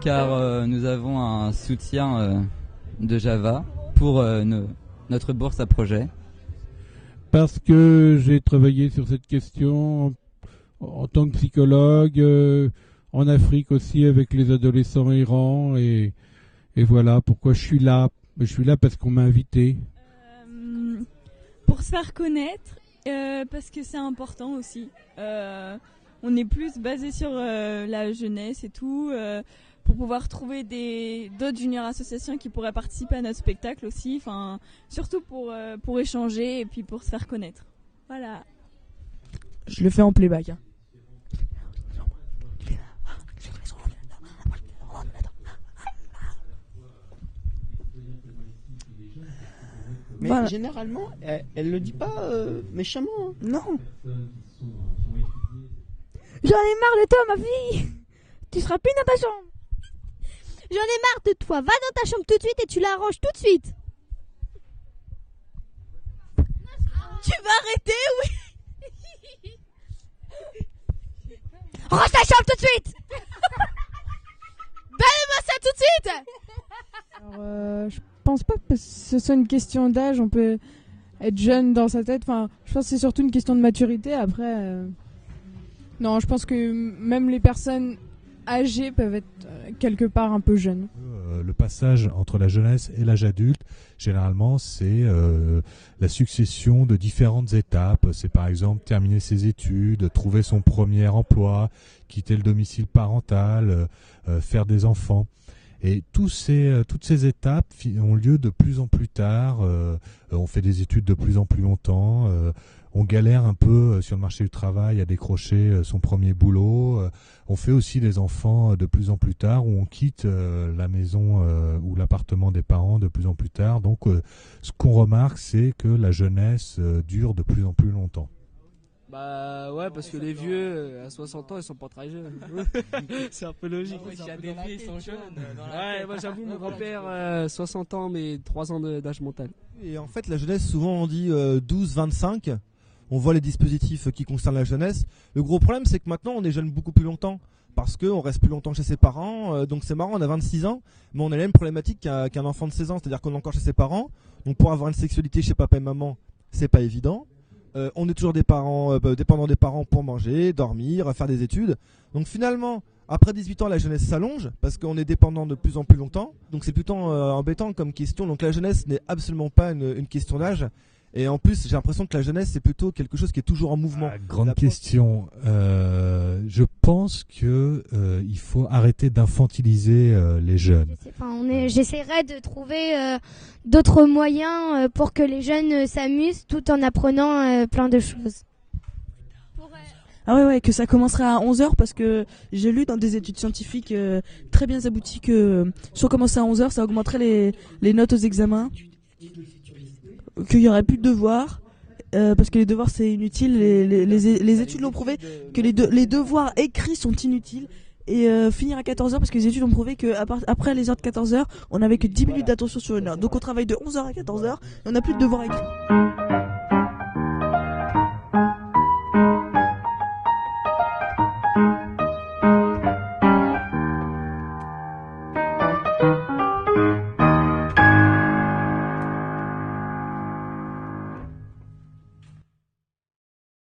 car nous avons un soutien de Java pour notre bourse à projet. Parce que j'ai travaillé sur cette question en tant que psychologue, en Afrique aussi avec les adolescents errants, et voilà pourquoi je suis là. Je suis là parce qu'on m'a invité. Pour se faire connaître, parce que c'est important aussi. On est plus basé sur la jeunesse et tout, pour pouvoir trouver d'autres junior associations qui pourraient participer à notre spectacle aussi. Enfin, surtout pour échanger et puis pour se faire connaître. Voilà. Je le fais en playback. Hein. Mais voilà. Généralement, elle le dit pas méchamment. Hein. Non. J'en ai marre de toi, ma fille. Tu seras plus dans ta chambre. J'en ai marre de toi. Va dans ta chambre tout de suite et tu l'arranges tout de suite. Tu vas arrêter, oui. Range ta chambre tout de suite. Donne-moi ça tout de suite. Alors, je pense pas que ce soit une question d'âge. On peut être jeune dans sa tête. Enfin, je pense que c'est surtout une question de maturité. Après, non, je pense que même les personnes âgées peuvent être quelque part un peu jeunes. Le passage entre la jeunesse et l'âge adulte, généralement, c'est la succession de différentes étapes. C'est par exemple terminer ses études, trouver son premier emploi, quitter le domicile parental, faire des enfants. Et toutes ces étapes ont lieu de plus en plus tard. On fait des études de plus en plus longtemps. On galère un peu sur le marché du travail à décrocher son premier boulot. On fait aussi des enfants de plus en plus tard, où on quitte la maison ou l'appartement des parents de plus en plus tard. Donc ce qu'on remarque, c'est que la jeunesse dure de plus en plus longtemps. Bah ouais, parce que les vieux à 60 ans ils sont pas très jeunes. C'est un peu logique. Il y a des vieux, ils sont jeunes. Ouais, moi j'avoue, mon grand-père 60 ans mais 3 ans d'âge mental. Et en fait, la jeunesse, souvent on dit 12-25. On voit les dispositifs qui concernent la jeunesse. Le gros problème, c'est que maintenant on est jeune beaucoup plus longtemps. Parce qu'on reste plus longtemps chez ses parents. Donc c'est marrant, on a 26 ans, mais on a la même problématique qu'un enfant de 16 ans. C'est-à-dire qu'on est encore chez ses parents. Donc pour avoir une sexualité chez papa et maman, c'est pas évident. On est toujours dépendant des parents pour manger, dormir, faire des études. Donc finalement, après 18 ans, la jeunesse s'allonge parce qu'on est dépendant de plus en plus longtemps. Donc c'est plutôt embêtant comme question. Donc la jeunesse n'est absolument pas une question d'âge. Et en plus, j'ai l'impression que la jeunesse, c'est plutôt quelque chose qui est toujours en mouvement. Grande question. Je pense que il faut arrêter d'infantiliser les jeunes. J'essaierai de trouver d'autres moyens pour que les jeunes s'amusent tout en apprenant plein de choses. Ah ouais, que ça commencerait à 11h parce que j'ai lu dans des études scientifiques très bien abouties que si on commençait à 11h, ça augmenterait les notes aux examens. Qu'il y aurait plus de devoirs parce que les devoirs c'est inutile, les études l'ont prouvé que les devoirs écrits sont inutiles, et finir à 14h parce que les études ont prouvé que après les heures de 14h on n'avait que 10 minutes d'attention sur une heure, donc on travaille de 11h à 14h et on n'a plus de devoirs écrits.